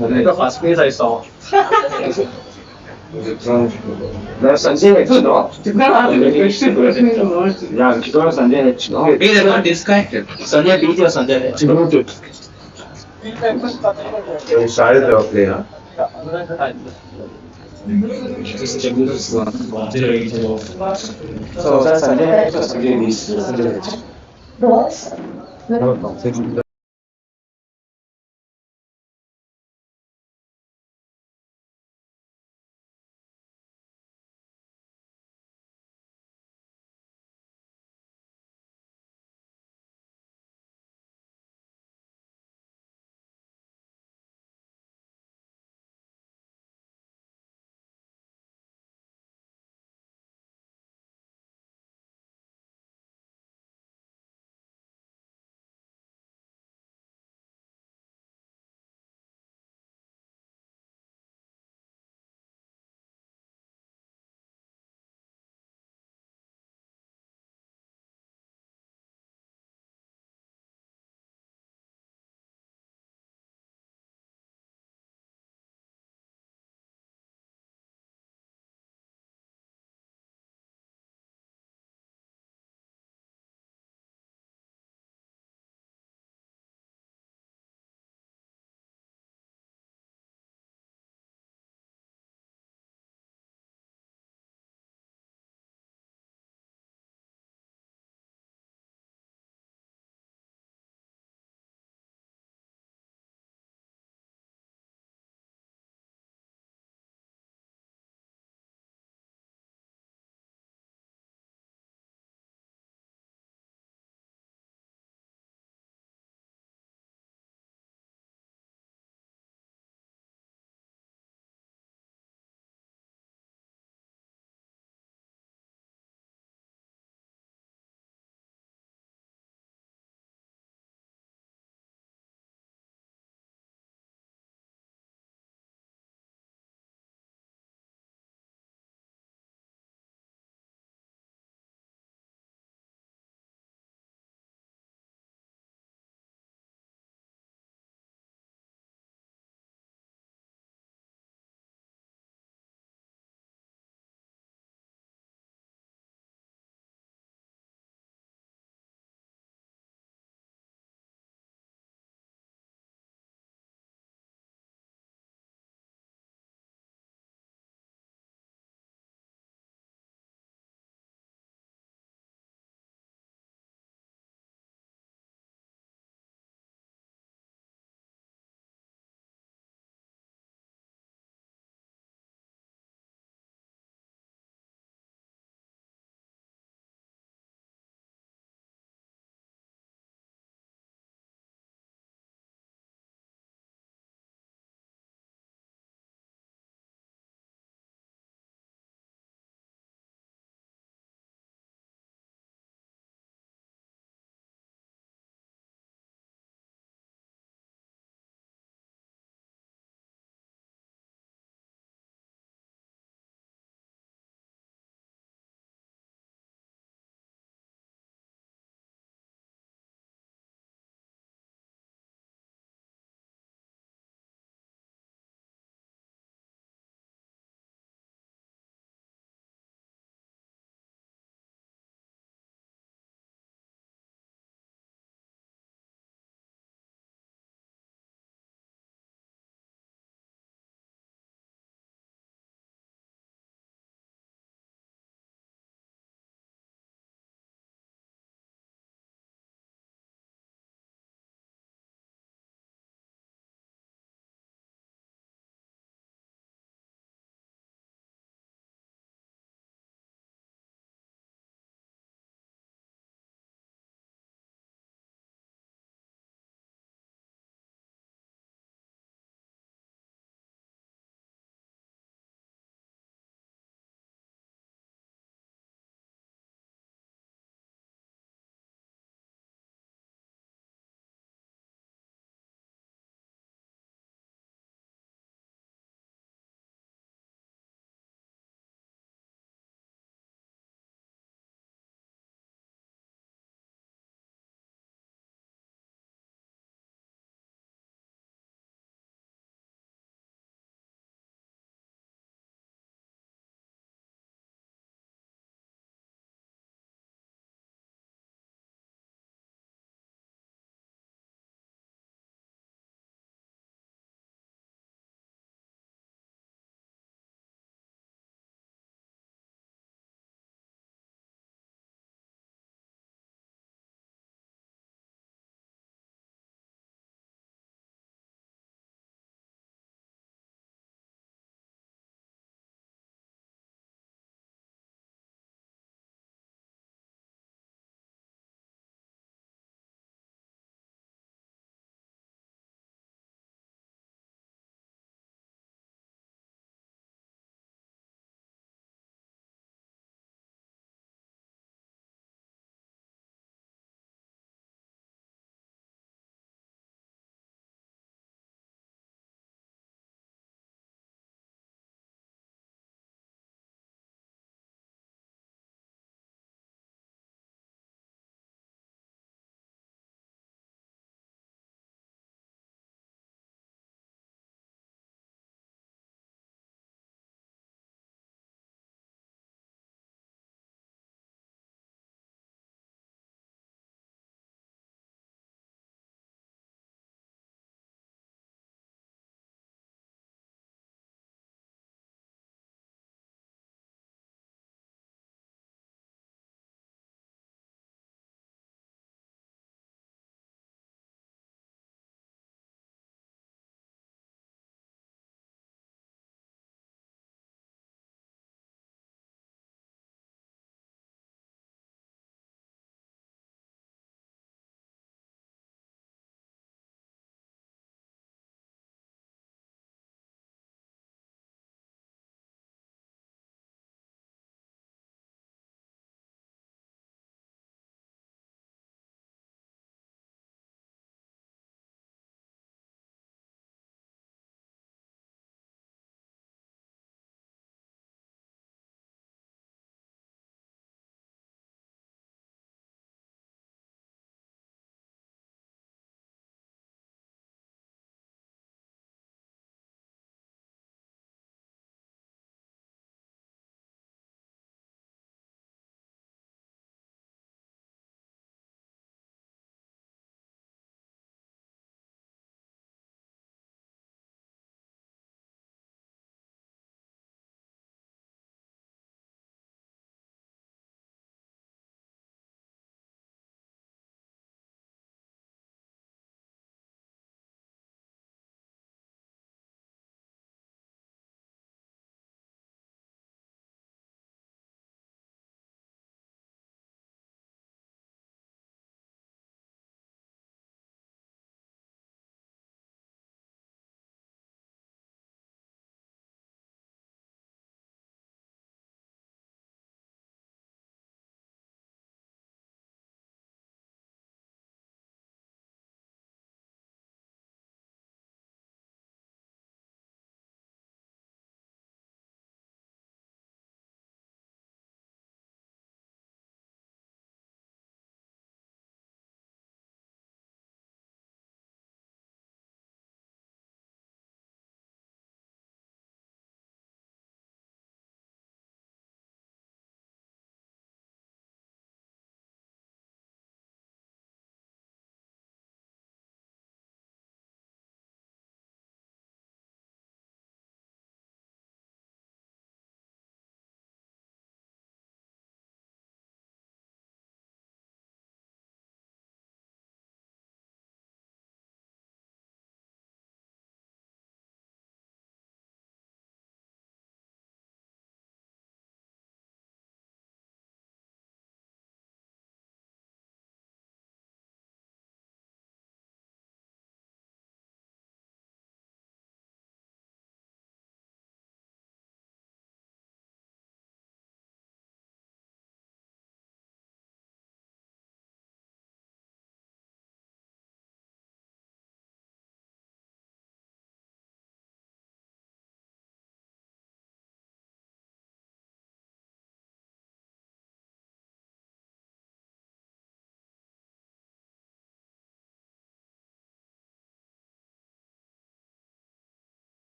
The first place I saw. There's Sanjay H, no? Yeah, it was Sanjay H, no? We are not disconnected. Sanjay B or Sanjay H. You started the play, huh? Just check this one. So, that's Sanjay H or Sanjay B? Sanjay H. No,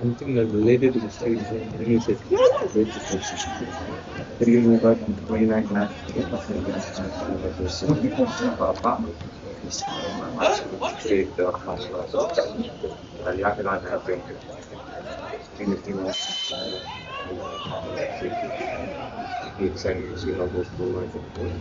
Something like related to the stage. You said, three over 29 match. State and Yataghan have been finishing off. He excited to see how those two lines are going.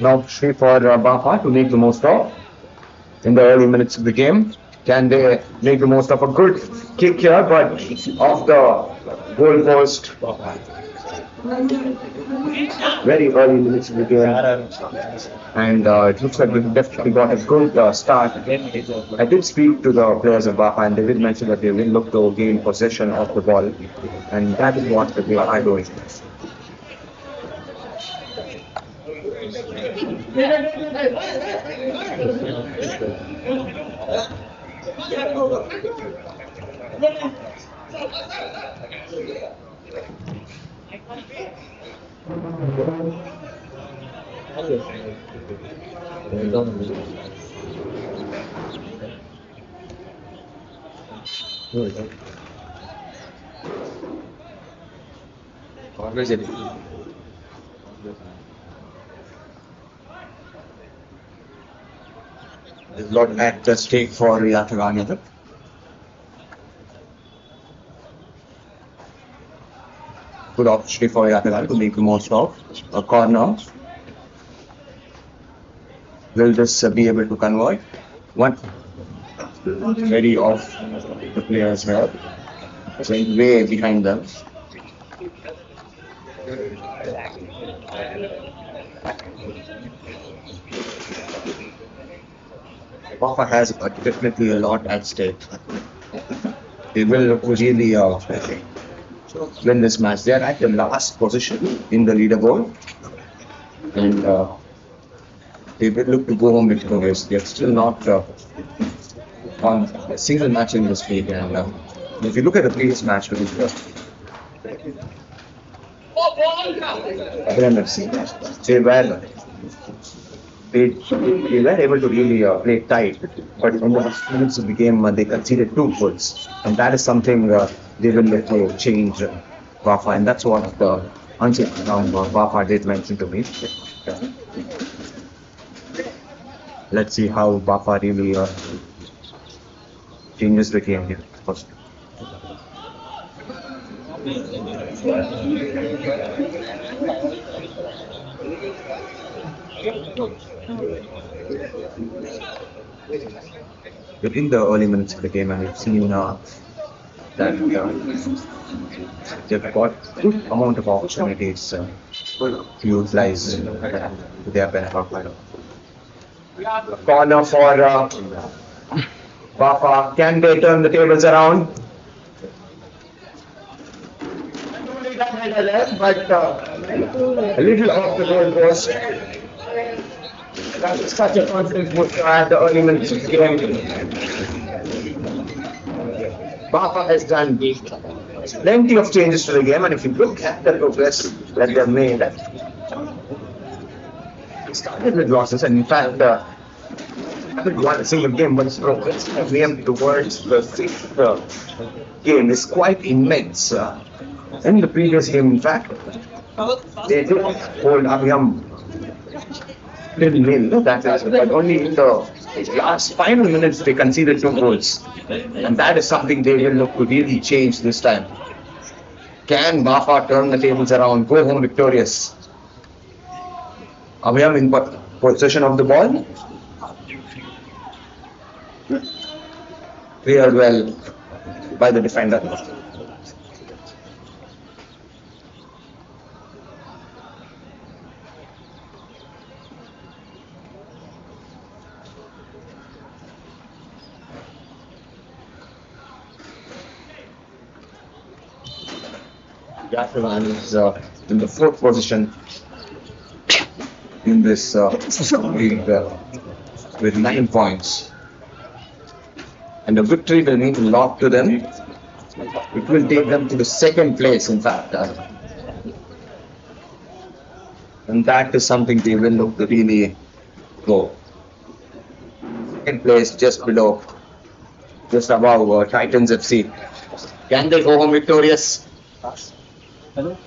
Now, Shri for BAFA to make the most of in the early minutes of the game. Can they make the most of a good kick here, but off the goal post? Very early minutes of the game, and it looks like we've definitely got a good start. I did speak to the players of BAFA, and they did mention that they will look to gain possession of the ball, and that is what they are doing. There's a lot at the stake for Yataghan. Good opportunity for Yataghan to make the most of a corner. Will this be able to convert? One very off the players here, going way behind them. BAFA has definitely a lot at stake. They will really win this match. They are at the last position in the leaderboard, and they will look to go home victorious. They are still not on a single match in this league. And if you look at the previous match, with they were able to really play tight, but in the last minutes of the game, they conceded 2 goals, and that is something they will look to change BAFA, and that's what the uncertain BAFA did mention to me. Let's see how BAFA really changes the game here. First. In the early minutes of the game, and we've seen that they've got good amount of opportunities to utilize their benefit. Corner for BAFA. Can they turn the tables around? But a little off the goal post. That is such a confidence booster at the early minutes of the game. BAFA has done plenty of changes to the game, and if you look at the progress that they have made, it started with losses, and in fact, haven't won a single game, but its progress towards the 6th game is quite immense. In the previous game, in fact, they did hold Abhiyam till nil. That is, but only in the last final minutes they conceded 2 goals, and that is something they will look to really change this time. Can BAFA turn the tables around, go home victorious? Abhiyam in possession of the ball. Cleared well by the defender. Yataghan is in the 4th position in this league with 9 points. And a victory will mean a lot to them. It will take them to the 2nd place, in fact. And that is something they will look to really go. 2nd place, just below, just above Titans FC. Can they go home victorious? Hello?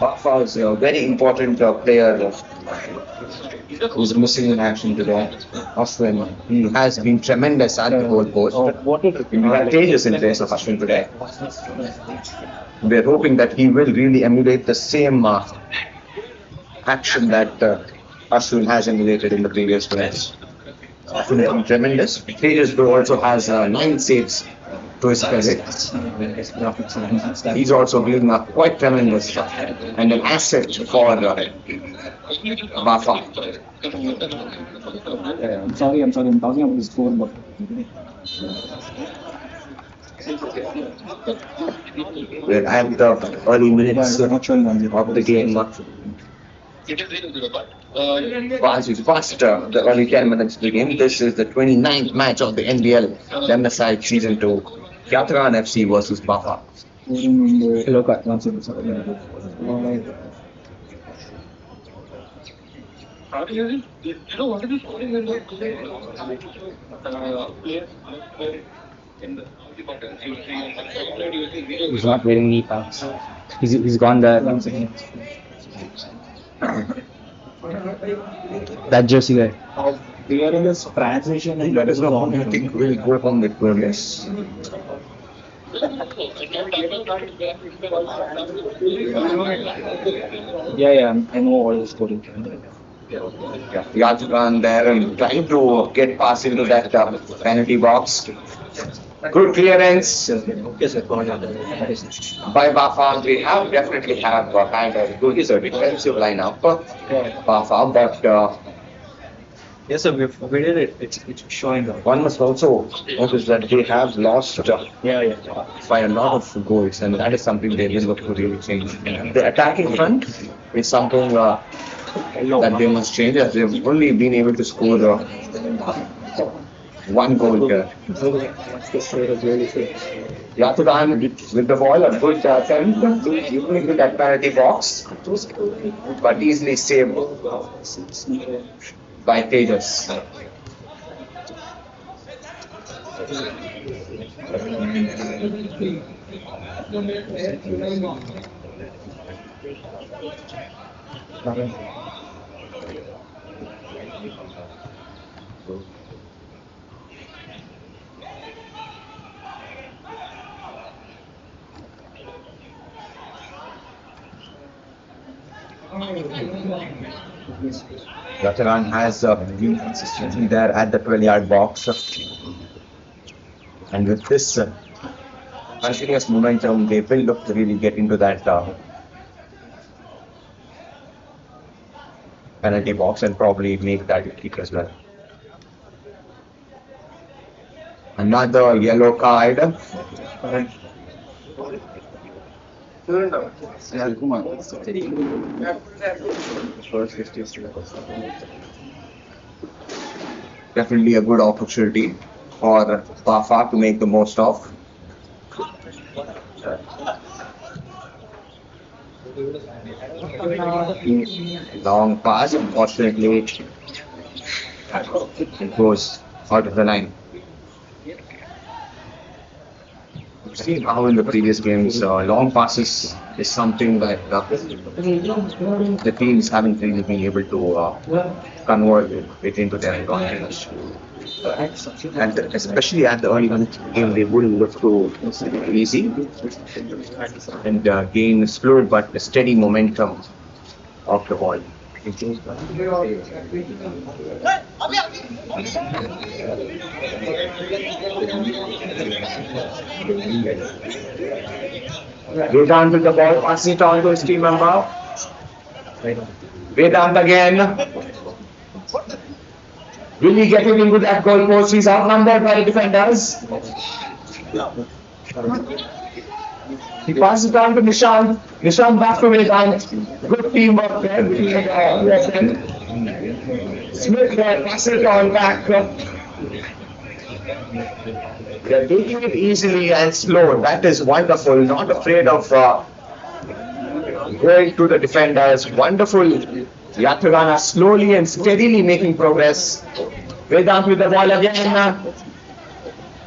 BAFA is a very important player who's missing in action today. Ashwin, he has been tremendous at the goal post. We have Tejas in place of Ashwin today. We're hoping that he will really emulate the same action that Ashwin has emulated in the previous match. Ashwin has been tremendous. Tejas also has 9 saves to his credit. He's also been quite tremendous and an asset for BAFA. I'm sorry, I'm talking about his phone. We're at the early minutes of the game. As we passed the early 10 minutes of the game, this is the 29th match of the NBL Namma side season 2. Yataghan FC versus BAFA. He's not wearing knee pads. He's gone there. That jersey guy. During this transition, That is the one I think will go home victorious. Yeah, I know all the story. Yataghan there and trying to get past into that penalty box. Good clearance by BAFA. We definitely have had a good defensive lineup, BAFA, but Yes, sir, we did it. It's showing up. one must also notice that they have lost by a lot of goals, and that is something they will look to really change. The attacking front is something that they must change, as they've only been able to score 1 goal here. Yataghan with the ball, a good attempt, even into that penalty box, but easily saved by Tejas. Yataghan has been consistently there at the 12-yard box. And with this continuous momentum, they will look to really get into that penalty box and probably make that kick as well. Another yellow card. Definitely a good opportunity for BAFA to make the most of. Long pass, unfortunately, it goes out of the line. We've seen how in the previous games, long passes is something that the teams haven't really been able to convert it into their advantage. And especially at the early game, they wouldn't look too easy and gain slow but steady momentum of the ball. Vedant with the ball, passing it on to his team member. Vedant again. Will he get it into that goal post? He's outnumbered by the defenders. He passes it on to Nishant. Nishant back to Vedant. Good teamwork there between Smith there, passes it on back. They're taking it easily and slow. That is wonderful. Not afraid of going to the defenders. Wonderful. Yataghan are slowly and steadily making progress. Vedant with the ball again.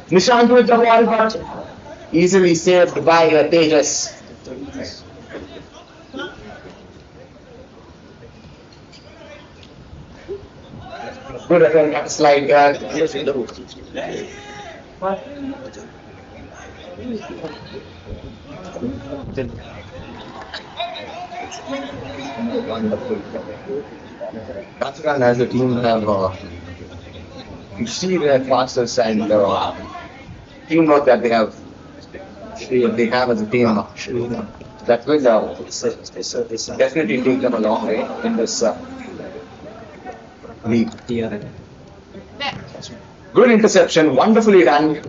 Nishant with the ball, but easily saved by Tejas. Good attempt at slide. Wonderful. Yataghan as a team have you see their passes and teamwork that they have as a team. That will definitely take them a long way in this league. Good interception, wonderfully done.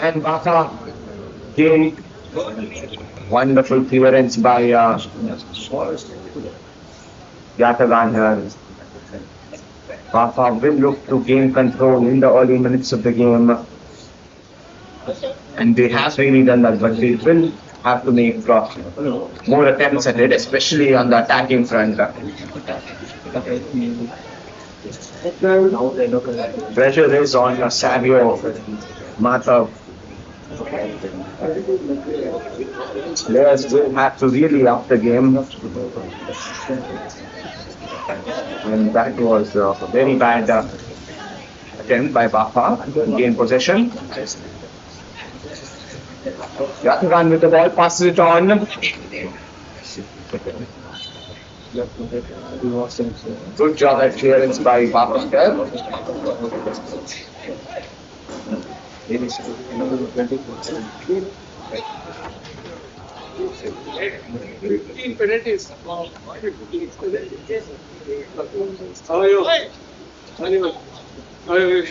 And BAFA gain wonderful clearance by Yataghan here. BAFA will look to gain control in the early minutes of the game, and they have really done that, but they will have to make more attempts at it, especially on the attacking front. Pressure is on Savio Madhav. Players will have to really up the game. And that was a very bad attempt by BAFA to gain possession. Yataghan with the ball, passes it on. Good job at clearance by BAFA there. 15 penalties. How are you? Animal. How are you?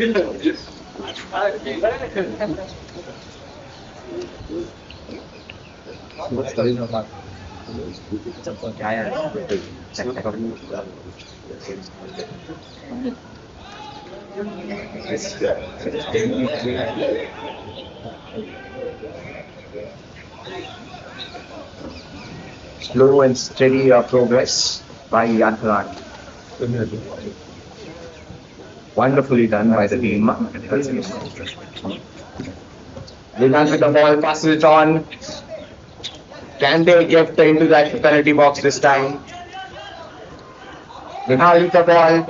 Slow and steady progress by Yataghan. Wonderfully done by the team. Yataghan with the ball, passes it on. Can they get into that penalty box this time? Yataghan with the ball.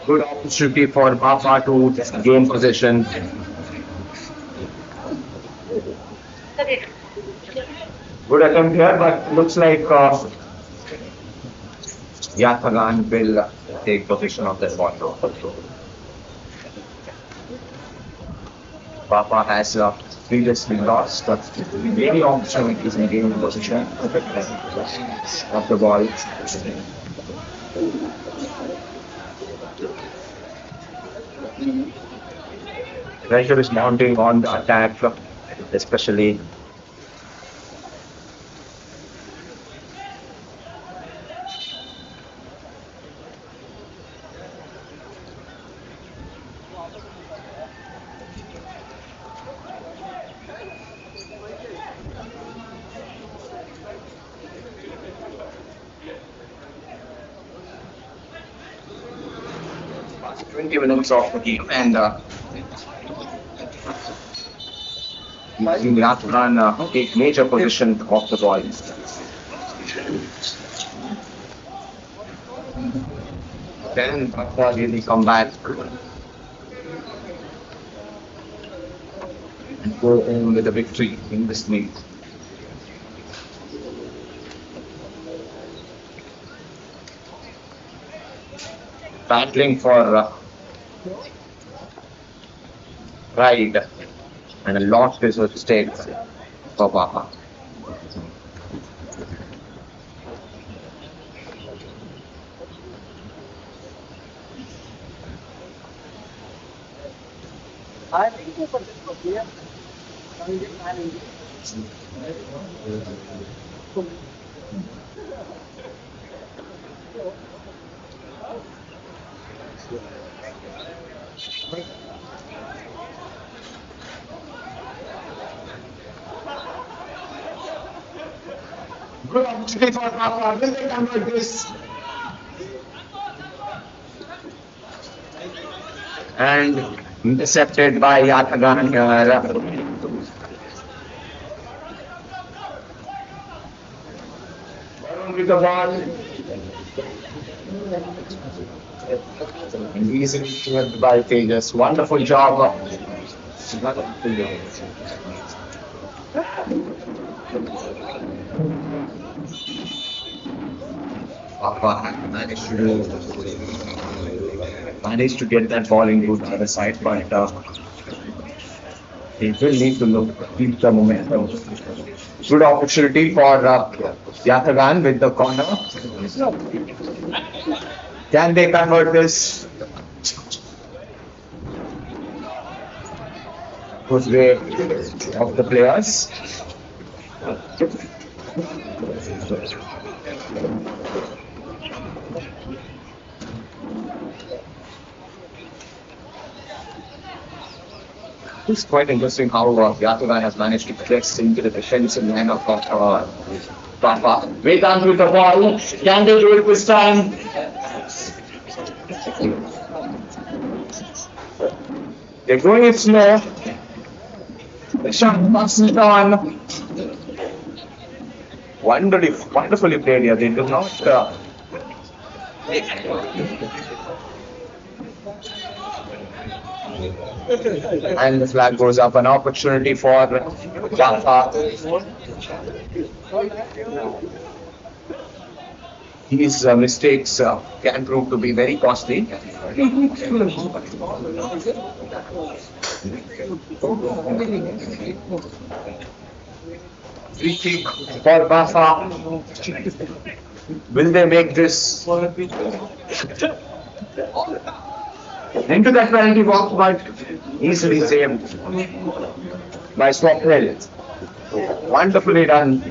Good opportunity for BAFA to gain possession. Good attempt here, but looks like Yataghan will take possession of that ball. BAFA has previously lost many opportunities in gaining possession of the ball. Pressure is mounting on the attack, especially past 20 minutes of the game, and Yataghan take major position of the ball. Then BAFA really come back and go on with a victory in this league. Battling for pride, and a lot is at stake for BAFA. Good opportunity for BAFA. Will they convert this? And intercepted by Yataghan here. With the ball. And easily cleared by Tejas. Wonderful job. BAFA managed to get that ball into the other side, but they will need to keep the momentum. Good opportunity for Yataghan with the corner. Can they convert this? Good way of the players. It's quite interesting how Yataghan has managed to press into the defensive line of BAFA. Vedant with the ball. Can they do it this time? They're going it slow. The shot passes it on. Wonderfully played here. They do not. And the flag goes up. An opportunity for BAFA. These mistakes can prove to be very costly. Free kick for BAFA. Will they make this into that penalty box, but easily saved. by Swapnil. Wonderfully done.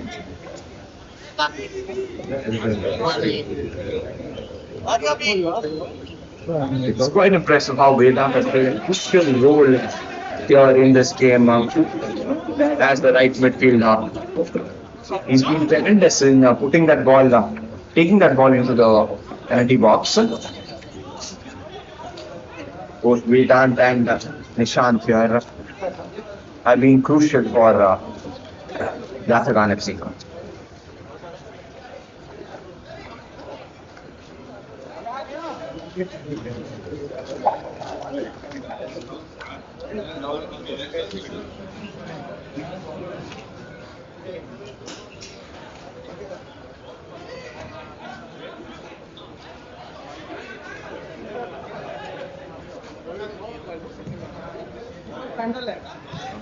It's quite impressive how Vedant has played a crucial role here in this game as the right midfielder. He's been tremendous in putting that ball, taking that ball into the penalty box. Both Vedant and Nishant here have been crucial for Yataghan FC.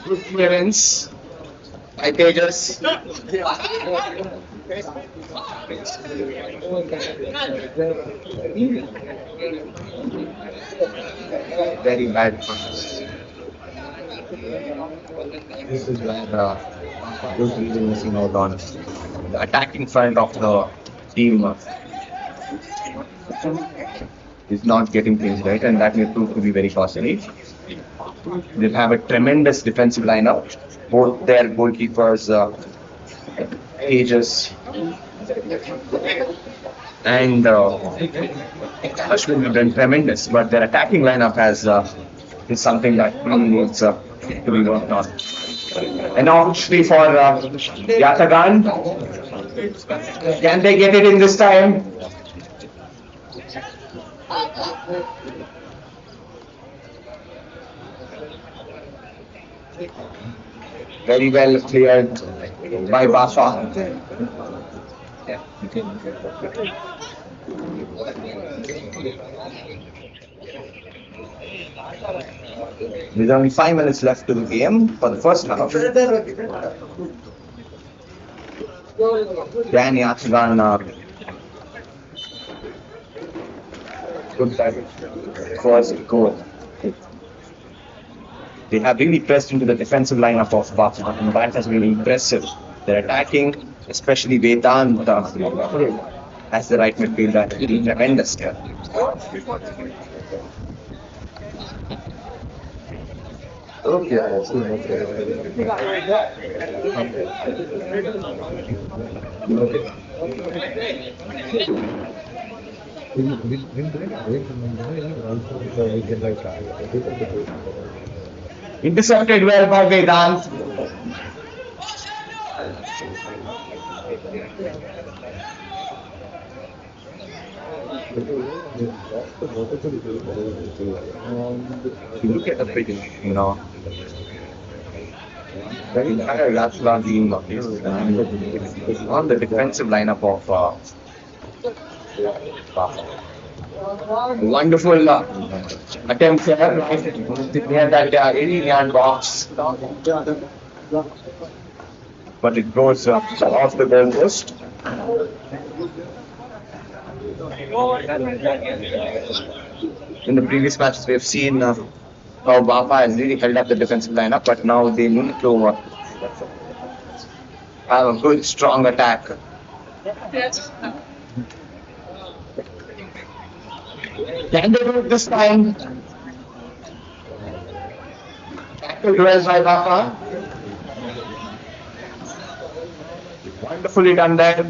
Good clearance by Tejas. Very bad pass. This is where good reason missing out on the attacking front of the team is not getting things right, and that may prove to be very costly. They have a tremendous defensive lineup. Both their goalkeepers, Tejas and Ashwin, have done tremendous, but their attacking lineup is something that really needs to be worked on. And now, actually, for Yataghan, can they get it in this time? Very well cleared by BAFA. There's only 5 minutes left to the game for the first half. Dan Yataghan good first goal. They have really pressed into the defensive lineup of BAFA, and that has been impressive. They're attacking, especially Vedant as the right midfielder, really tremendous here. Intercepted well by Vedant. Look at the pitch, very entire Yataghan team is on the defensive lineup of BAFA. Wonderful attempt here, near that 80-yard box, but it goes off the goal post. In the previous matches, we have seen how BAFA has really held up the defensive lineup, but now they need to have a good, strong attack. Can they do it this time? Tackled well by BAFA. Wonderfully done there.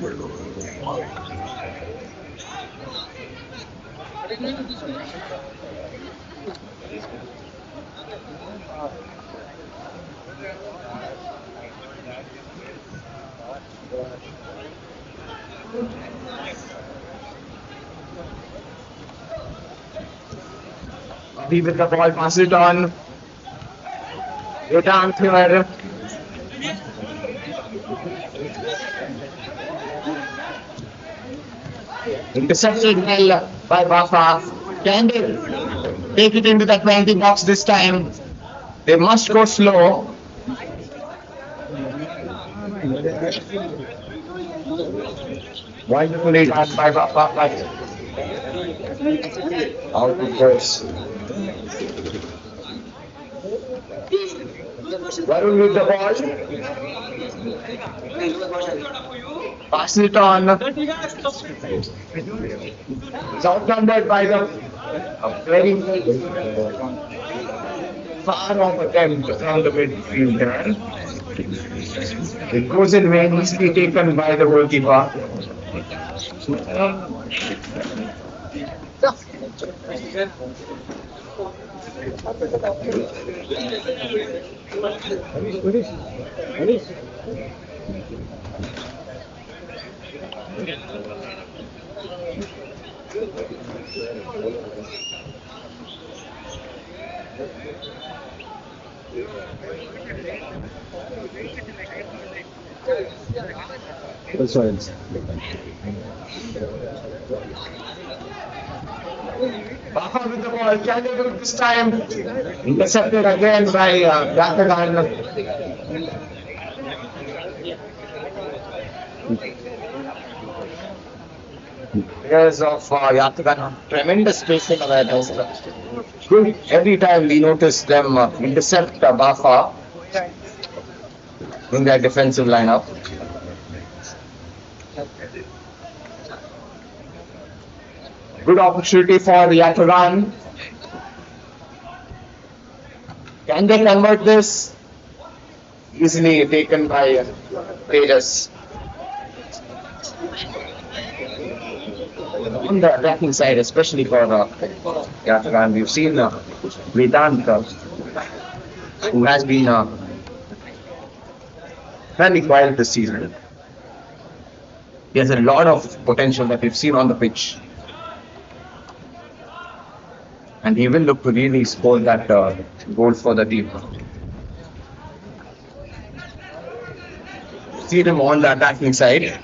Be with the ball, pass it on. Vedant here. Intercepted well by BAFA. Can they take it into the 20 box this time? They must go slow. Wonderfully done by BAFA. Out of course. Varun with the ball. Pass it on. It's outnumbered by the very far off attempt from the midfield there. It goes in vain, easily taken by the goalkeeper. BAFA with the ball. Can they do it this time? Intercepted again by Yataghan. Players of Yataghan, tremendous spacing awareness. Good. Every time we notice them intercept BAFA in their defensive lineup. Good opportunity for Yataghan. Can they convert this? Easily taken by Tejas. On the attacking side, especially for Yataghan, we've seen Vedant, who has been fairly quiet this season. He has a lot of potential that we've seen on the pitch. And he will look to really score that goal for the team. See him on the attacking side.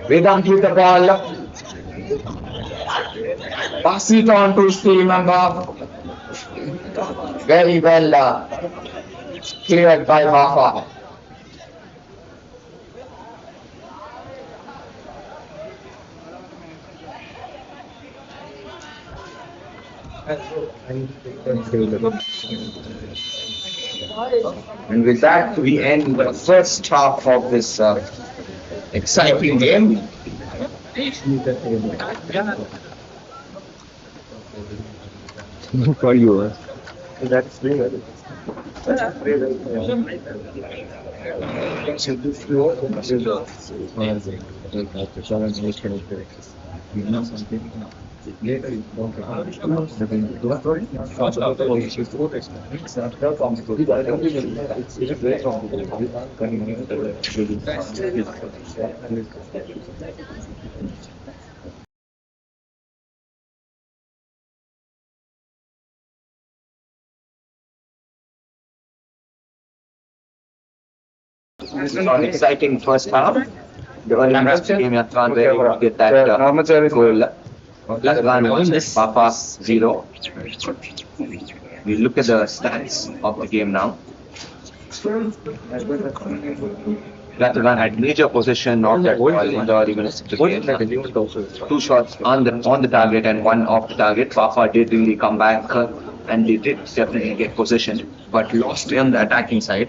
Vedant with the ball. Pass it on to his team member. Very well cleared by BAFA. And with that, we end the first half of this exciting game. For you. That's really This is an exciting first half. The early match game, Yataghan were able to get that goal. Yataghan won this, BAFA 0. We look at the stats of the game now. Yataghan had major possession of that ball in the early minutes of the game. 2 shots on the target and 1 off the target. BAFA did really come back and they did definitely get possession, but lost on the attacking side.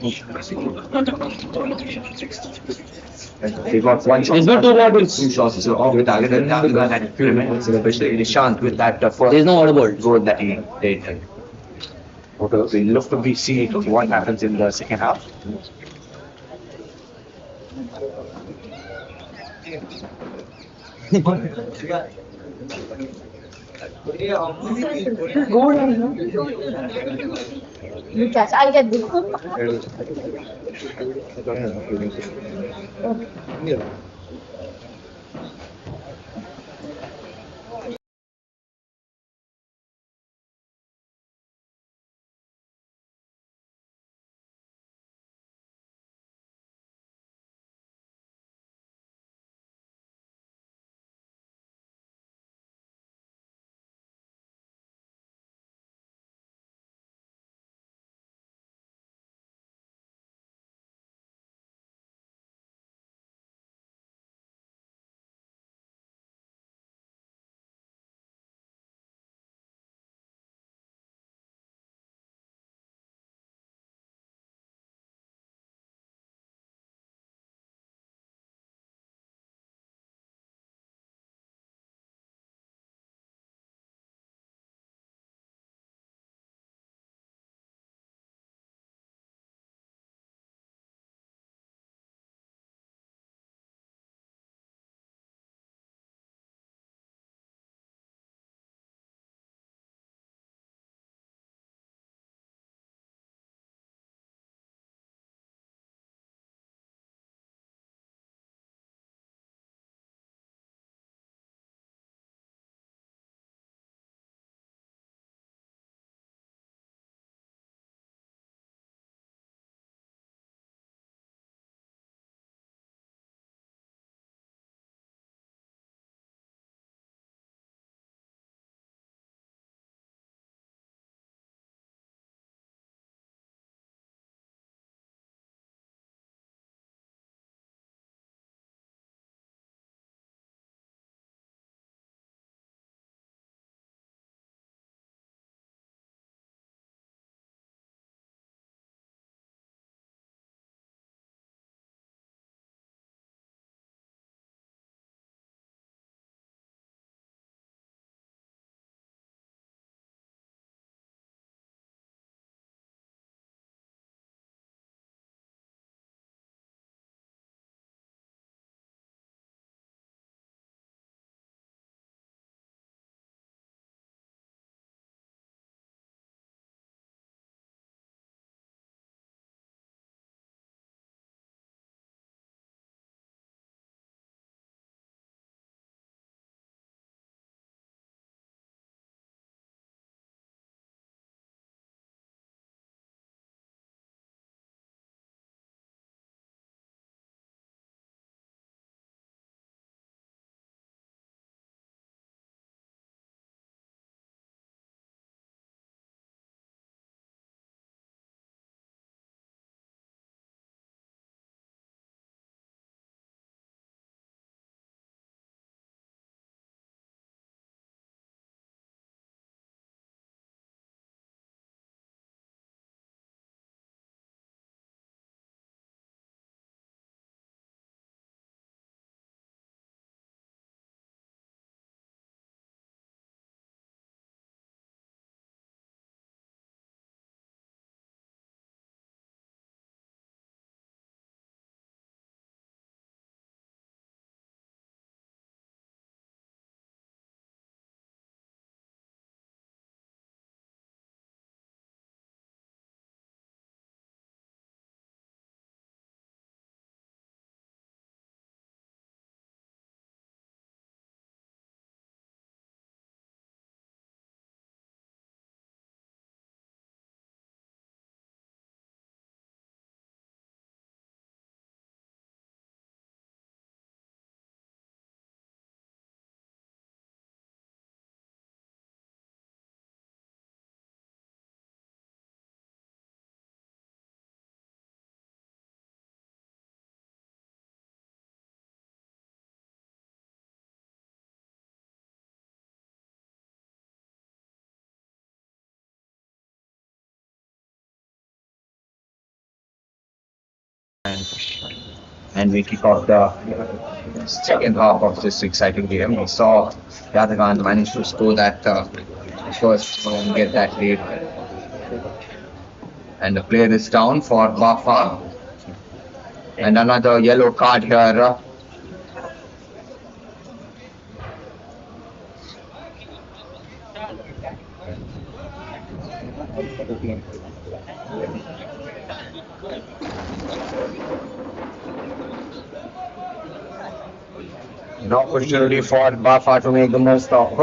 They got 1 shot. 2 shots off the target, and Yataghan had tremendous, especially Nishant with that first goal that he did. We look to be see what happens in the second half. You catch, I'll get this. and we kick off the second half of this exciting game. We saw Yataghan manage to score that first and get that lead. And the player is down for BAFA. And another yellow card here. An opportunity for BAFA to make the most of.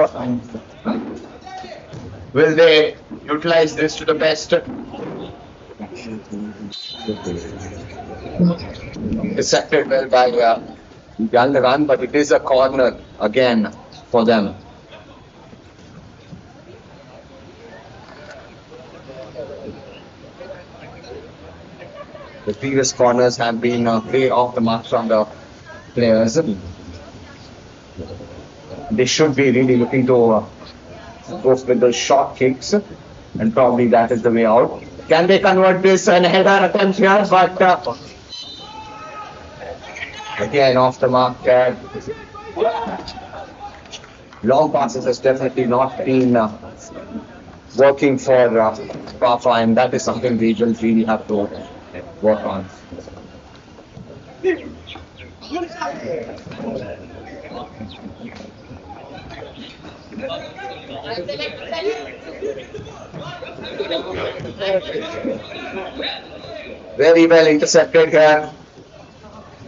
Will they utilize this to the best? Intercepted well by Yataghan, but it is a corner again for them. The previous corners have been way off the mark from the players. They should be really looking to go with the short kicks, and probably that is the way out. Can they convert this an header attempt here? But again off the mark there. Long passes has definitely not been working for BAFA, and that is something we will really have to work on. Very well intercepted here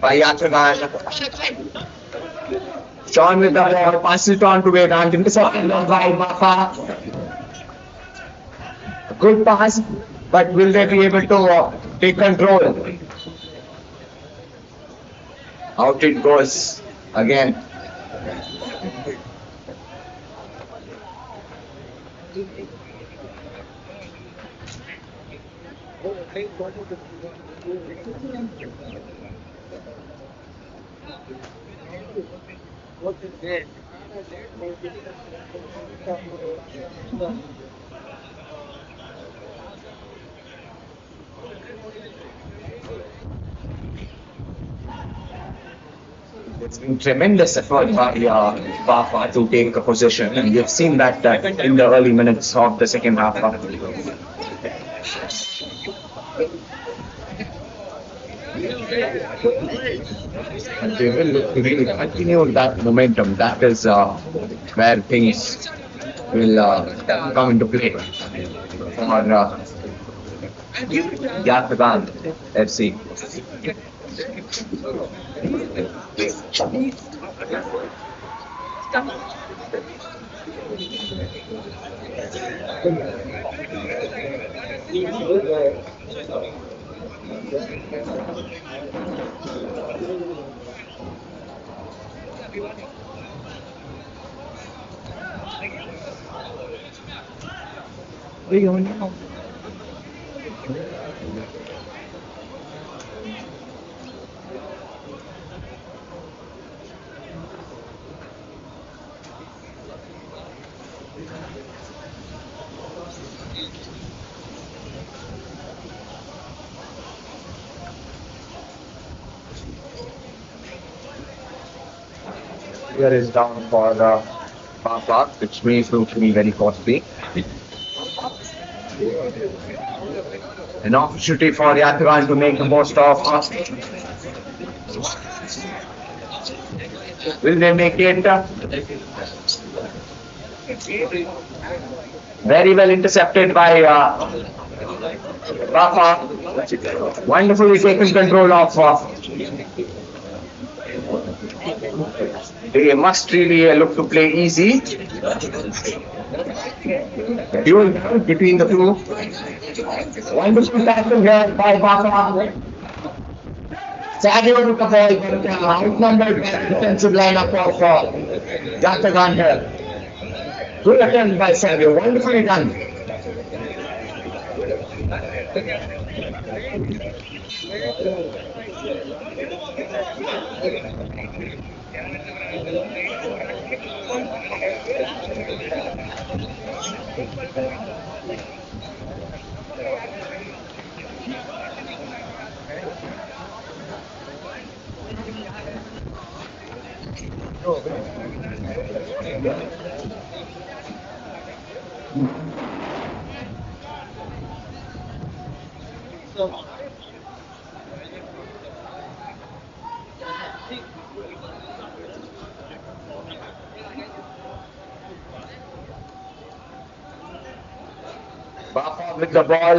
by Yataghan. John with the ball, passes it on to Vedant, intercepted by BAFA. Good pass, but will they be able to take control? Out it goes again. It's been tremendous effort by BAFA to take a position, and we've seen that in the early minutes of the second half. And they will look to really continue that momentum. That is where things will come into play for Yataghan FC. Where are you going now? Here is down for the BAFA, which may prove to be very costly. An opportunity for Yataghan to make the most of. Will they make it? Very well intercepted by BAFA. Wonderfully taken control of. They must really look to play easy. Duel between the two. Wonderful tackle here by BAFA. Savio took the ball, but outnumbered defensive lineup of Yataghan here. Good attempt by Savio, wonderfully done. BAFA with the ball.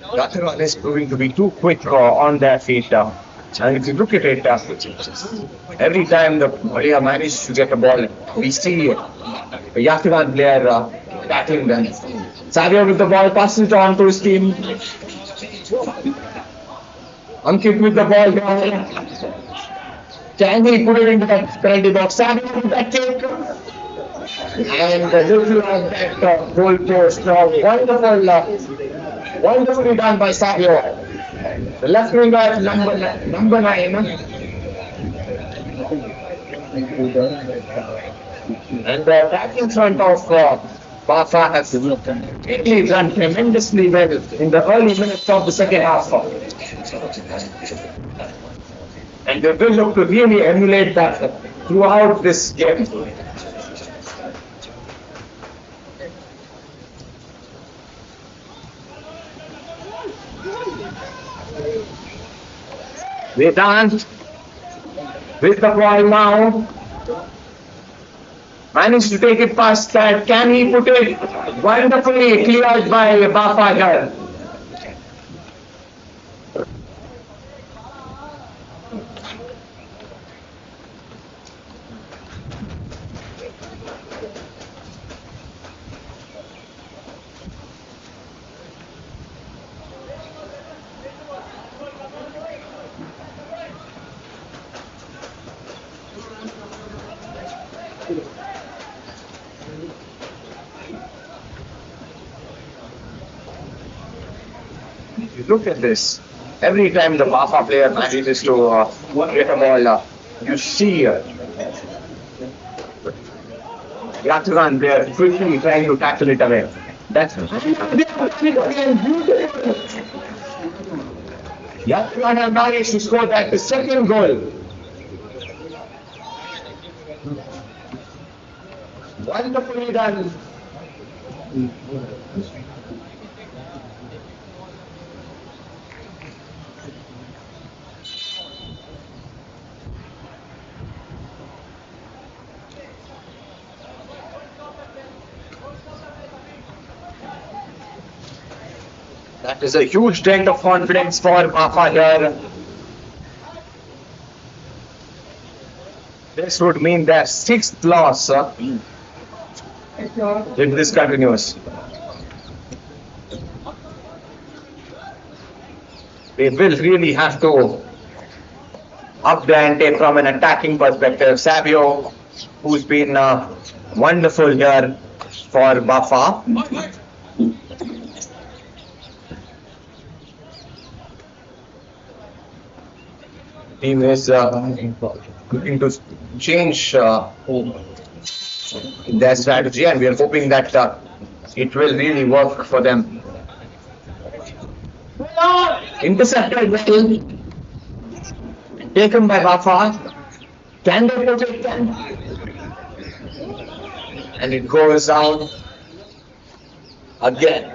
Yataghan is proving to be too quick on their feet. And if you look at it, every time the player manages to get the ball, we see a Yataghan player tackling them. Savio with the ball, passes it on to his team. Ankit with the ball. Can he put it into the penalty box? Savio with that kick. And the little of that goal post. Wonderfully done by Savio. The left winger, number 9. And the attacking front of BAFA has really done tremendously well in the early minutes of the second half. And they will look to really emulate that throughout this game. Vedant with the ball now. Managed to take it past that. Can he put it? Wonderfully cleared by BAFA here. Look at this. Every time the BAFA player manages to get a ball, you see Yataghan there quickly trying to tackle it away. That's Yataghan has managed to score that the second goal. Wonderfully done. That is a huge dent of confidence for BAFA here. This would mean their 6th loss if this continues. They will really have to up the ante from an attacking perspective. Savio, who's been wonderful here for BAFA. Team is looking to change their strategy, and we are hoping that it will really work for them. Intercepted well, taken by BAFA. Can they put it? And it goes down again.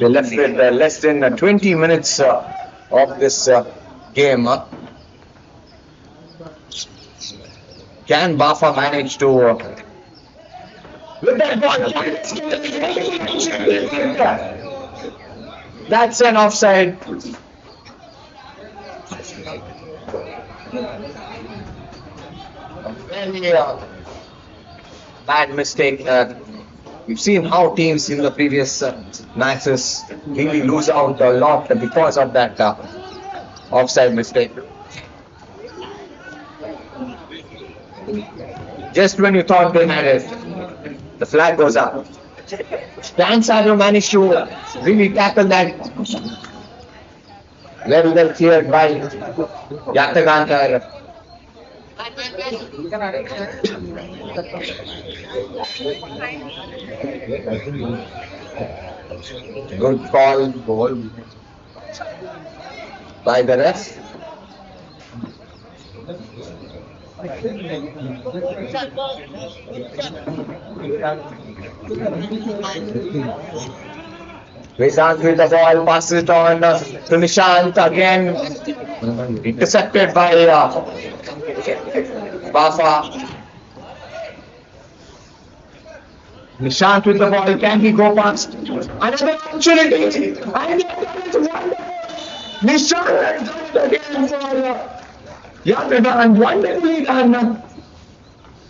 They left with less than 20 minutes of this game. Can BAFA manage to with that ball? That's an offside. A very bad mistake. We've seen how teams in the previous matches really lose out a lot because of that offside mistake. Just when you thought they had it, The flag goes up. Dan Sado managed to really tackle that. Well cleared by Yataghan. Good call by the ref. Nishant with the ball, passes it on to Nishant again. Intercepted by BAFA. Nishant with the ball, can he go past? Another opportunity! And it's wonderful! Nishant has done it again for Yataghan, wonderfully done.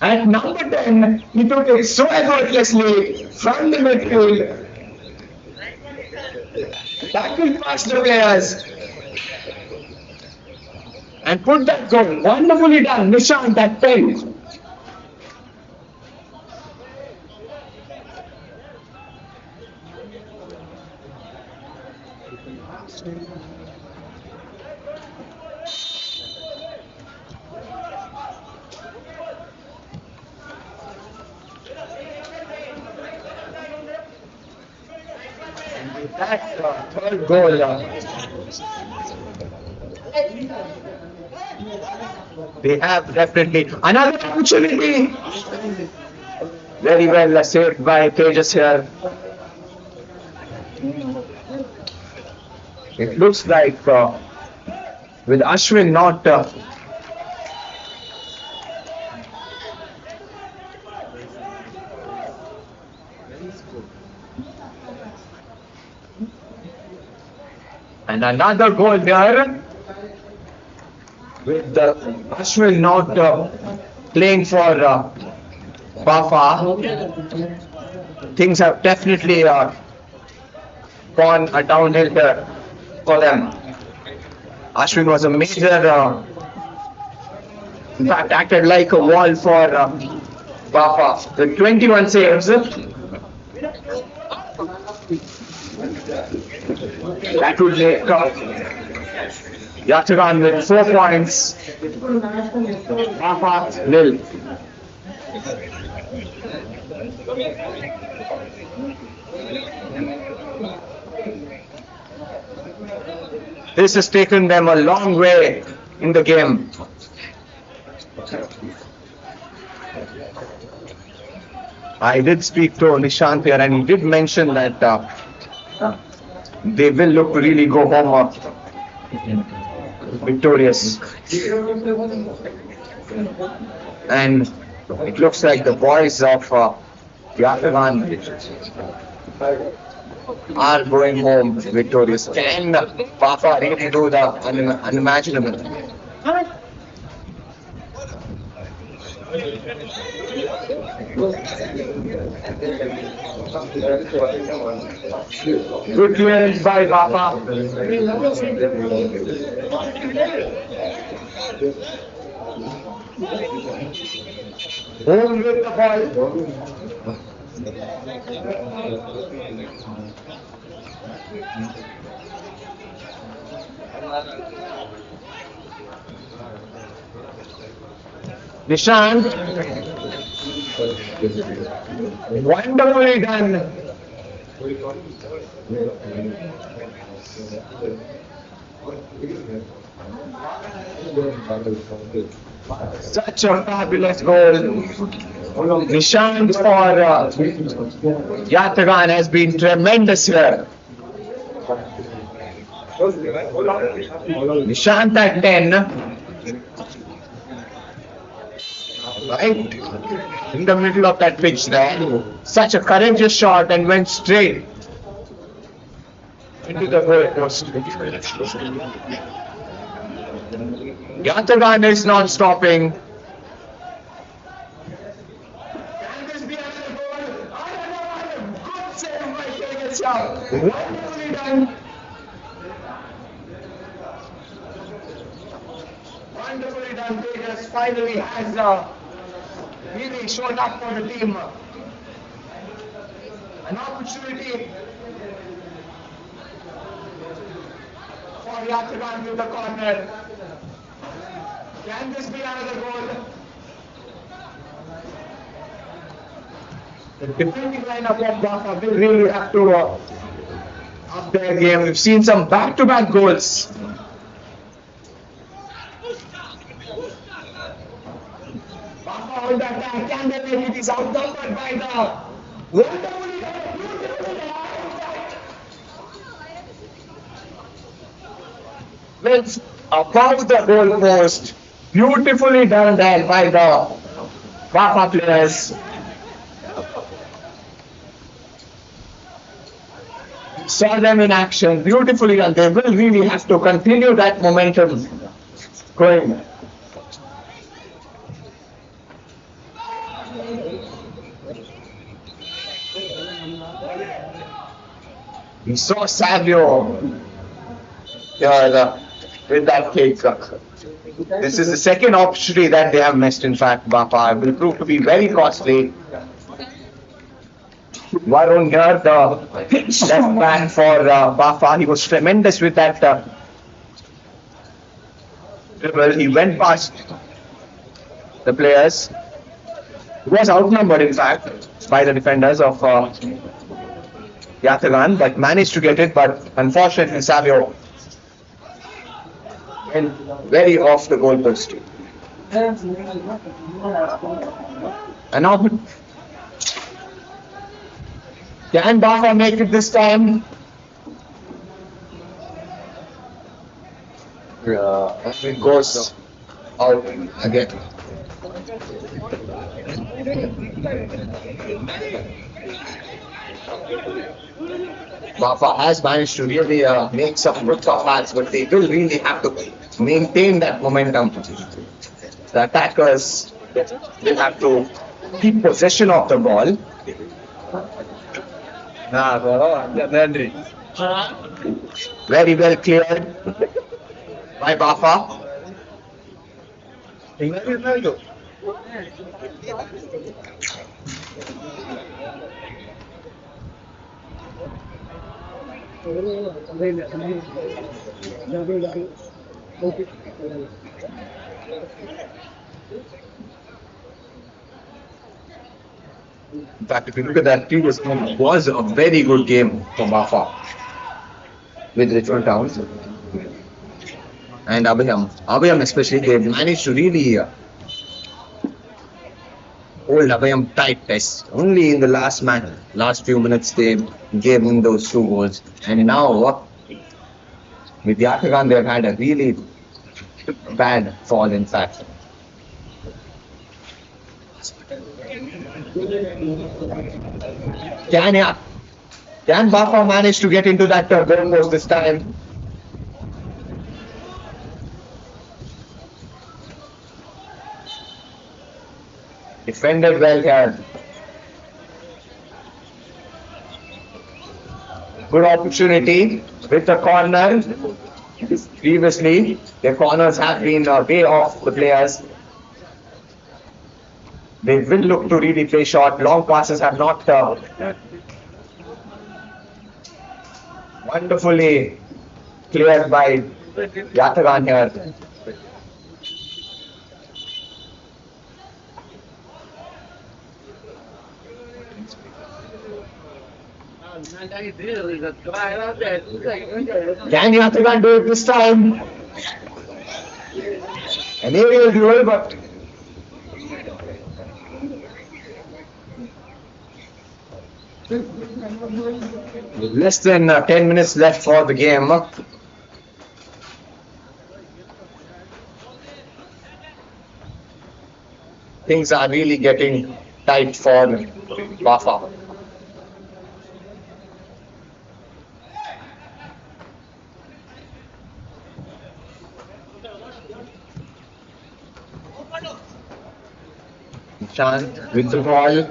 At number 10, he took it so effortlessly from the midfield. Tackled past the players. And put that goal. Wonderfully done. Nishant at 10. That's the third goal. They have definitely another opportunity. Very well saved by Tejas here. It looks like with Ashwin not and another goal there with Ashwin not playing for BAFA. Things have definitely gone downhill here for them. Ashwin was a major, in fact, acted like a wall for BAFA. The 21 saves. That would make Yataghan with 4 points. BAFA 0. This has taken them a long way in the game. I did speak to Nishant here and he did mention that they will look to really go home victorious. And it looks like the boys of Yataghan are going home victorious. Can BAFA really do the unimaginable? Good clearance by BAFA. Home with the ball. Nishant, wonderfully done. Such a fabulous goal. Nishant for Yataghan has been tremendous here. Nishant at 10. Right in the middle of that pitch there. Such a courageous shot and went straight into the goal post. Yataghan is not stopping. Can this be another goal? Good save by Tejas. Wonderfully done. Wonderfully done. Tejas finally has really shown up for the team. An opportunity for Yataghan with the corner. Can this be another goal? The defending lineup of BAFA will really have to up their game. We've seen some back-to-back goals. BAFA on the attack. Can they make it? Is outnumbered by the wonderfully done, beautifully done. It's above the goal post. Beautifully done there by the BAFA players. Saw them in action, beautifully done. They will really have to continue that momentum going. We saw Savio here with that kick. This is the second opportunity that they have missed. In fact, BAFA will prove to be very costly. Varun here, the left back for BAFA, he was tremendous with that dribble. He went past the players. He was outnumbered, in fact, by the defenders of Yataghan, but managed to get it. But unfortunately, Savio went very off the goal post. And now, can BAFA make it this time? It goes out again. BAFA has managed to really make some good comebacks, but they will really have to maintain that momentum. The attackers will have to keep possession of the ball. Very well cleared by BAFA. In fact, if you look at that previous game, it was a very good game for BAFA with Richmond Towns and Abhayam. Abhayam especially, they managed to really hold Abhayam tight test. Only in the last few minutes, they gave him those 2 goals. And now, with Yataghan, they've had a really bad fall, in fact. Can BAFA manage to get into that goal post this time? Defended well here. Good opportunity with the corner. Previously, the corners have been way off the players. They will look to really play short. Long passes have not wonderfully cleared by Yataghan here. Can Yataghan do it this time? An aerial duel, but less than 10 minutes left for the game. Things are really getting tight for BAFA. Chan with the ball.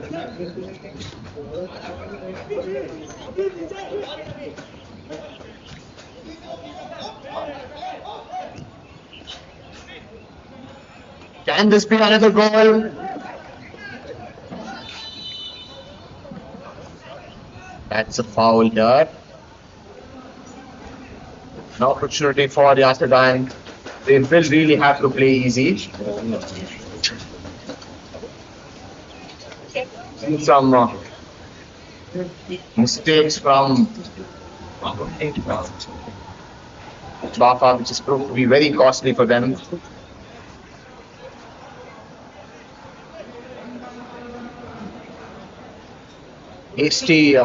Can this be another goal? That's a foul here. An opportunity for Yataghan. They will really have to play easy. Some mistakes from BAFA, which is proved to be very costly for them. Hasty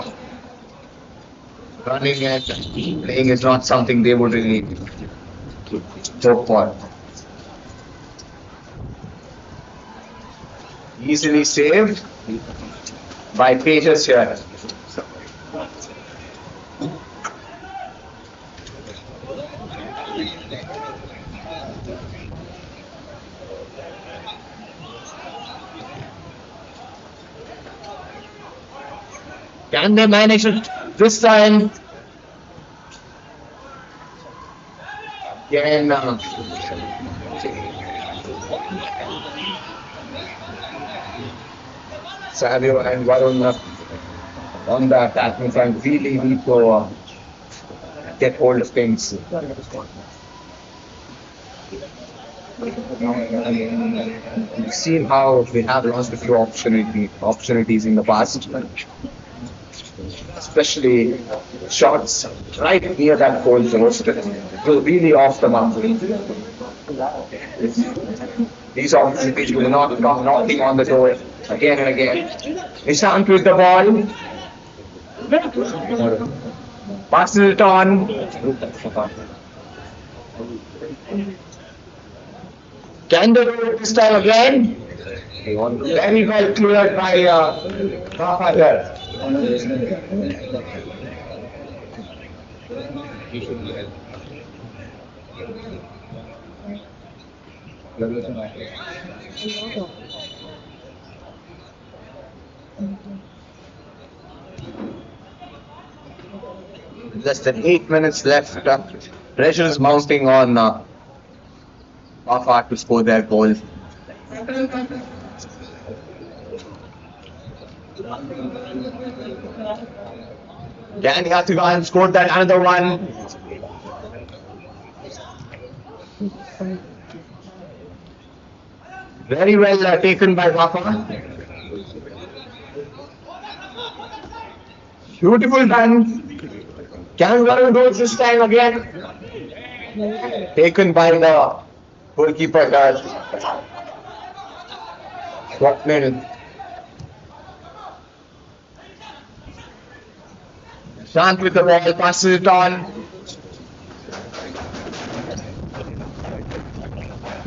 running and playing is not something they would really hope for. Easily saved by Pages here. Can they manage it this time? Again, Savio and Varun on the attacking front really need to get hold of things. We've seen how they have lost a few opportunities in the past, especially shots right near that goal post. Will really off the mark. These opportunities will not come knocking on the door again and again. Nishant with the ball. Passes it on. Can they do it this time again? Very well cleared by BAFA here. Less than 8 minutes left. Pressure is mounting on BAFA to score their goal. Can Yataghan scored that another one? Very well taken by BAFA. Beautiful done. Can Varun do it this time again? Taken by the goalkeeper, Swapnil. Shant with the ball, passes it on.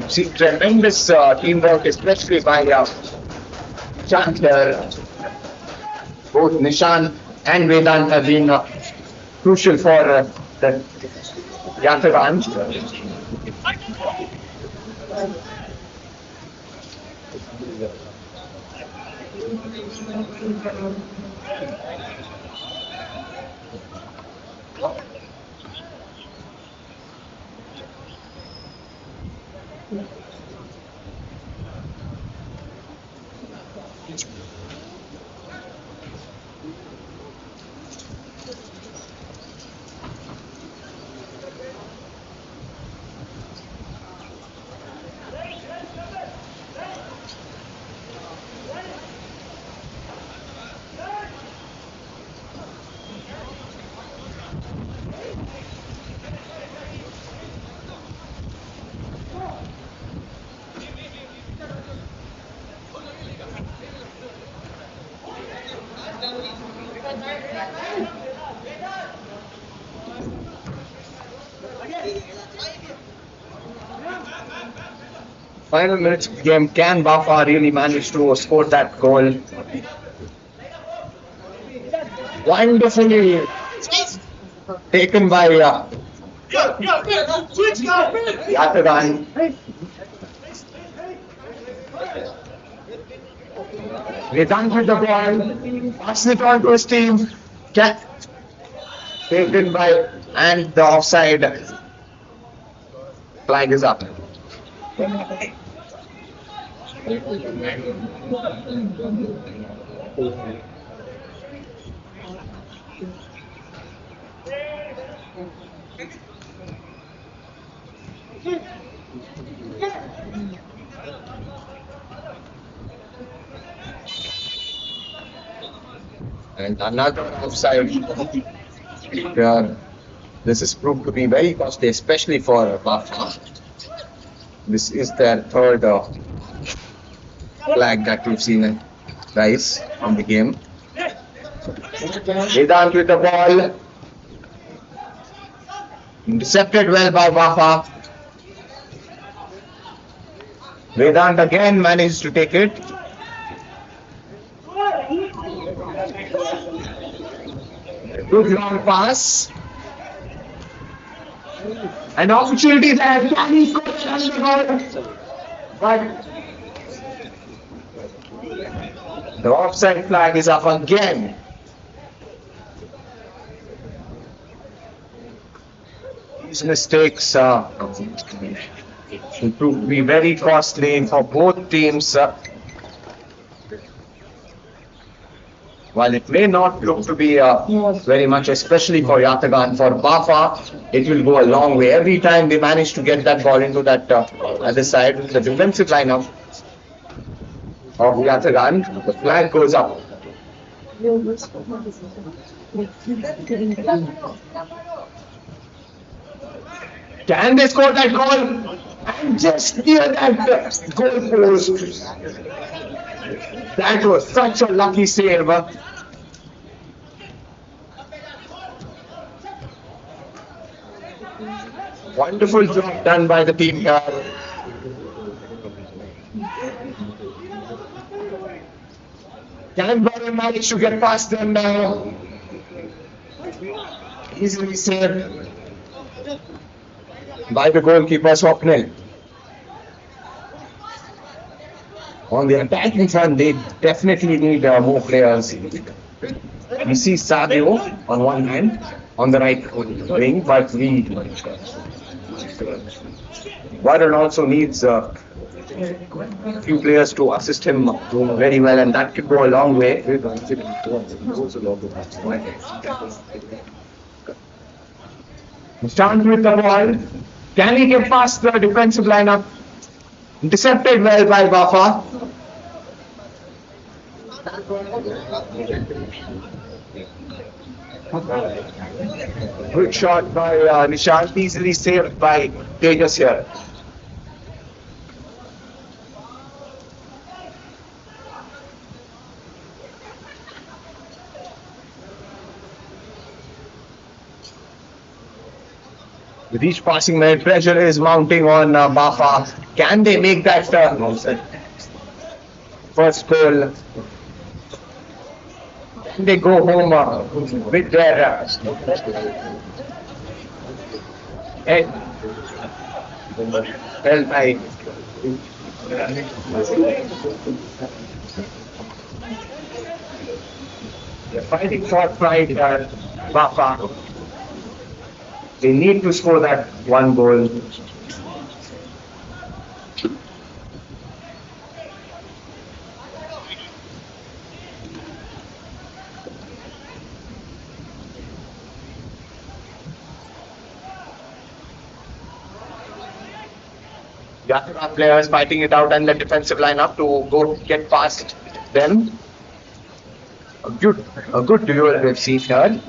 See tremendous teamwork, especially by Shant here. Both Nishant and Vedant have been crucial for the Yataghan. Final minutes of the game. Can BAFA really manage to score that goal? Wonderfully taken by Yataghan. Vedant with the ball, passes it on to his team. Taken by, and the offside flag is up. And another offside. Yeah, this is proved to be very costly, especially for BAFA. This is their third flag that we've seen rise from the game. Vedant with the ball. Intercepted well by BAFA. Vedant again managed to take it. Good long pass. An opportunity there. Can he score the goal? But the offside flag is up again. These mistakes will prove to be very costly for both teams. While it may not look to be very much, especially for Yataghan, for BAFA, it will go a long way. Every time they manage to get that ball into that other side, the defensive lineup of Yataghan, the flag goes up. Can they score that goal? And just near that goal post. That was such a lucky save. Wonderful job done by the team here. Can Barry manage to get past them now? Easily saved by the goalkeeper Swapnil. On the attacking front, they definitely need more players. We see Sadio on one hand, on the right wing, but Varun also needs a few players to assist him very well, and that could go a long way. Stand with the ball. Can he get past the defensive lineup? Intercepted well by BAFA. Good shot by Nishant, easily saved by Tejas here. With each passing minute, pressure is mounting on BAFA. Can they make that first goal? Can they go home with their head held by they're fighting for pride, BAFA. They need to score that one goal. Yataghan players fighting it out and the defensive lineup to go get past them. A good duel we've seen here.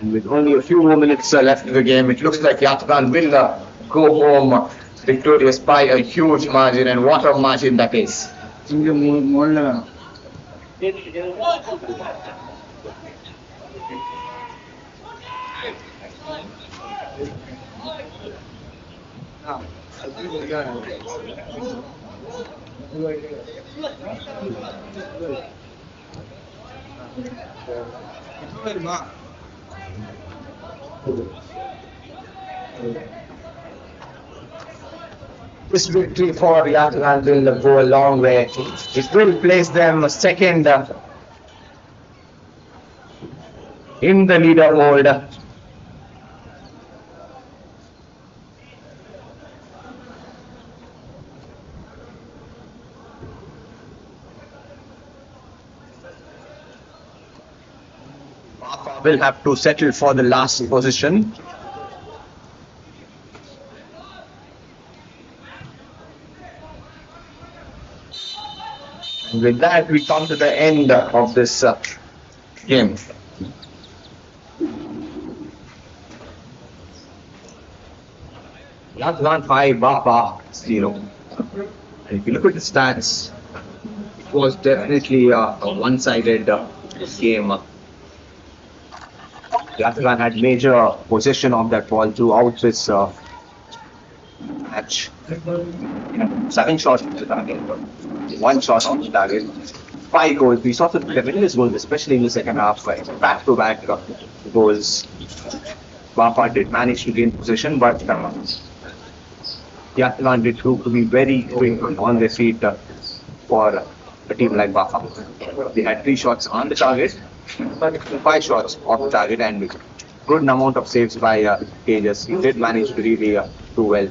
With only a few more minutes left in the game, it looks like Yataghan will go home victorious by a huge margin, and what a margin that is. This victory for Yataghan will go a long way. It will place them second in the leaderboard. will have to settle for the last position. And with that, we come to the end of this game. Yataghan 5, BAFA 0. And if you look at the stats, it was definitely a one-sided game. Yataghan had major possession of that ball throughout this match. 7 shots on the target, 1 shot on the target, 5 goals. We saw some tremendous goals, especially in the second half, back-to-back goals. BAFA did manage to gain possession, but Yataghan did prove to be very quick on their feet for a team like BAFA. They had 3 shots on the target, 5 shots off the target, and good amount of saves by Tejas. He did manage to really do well.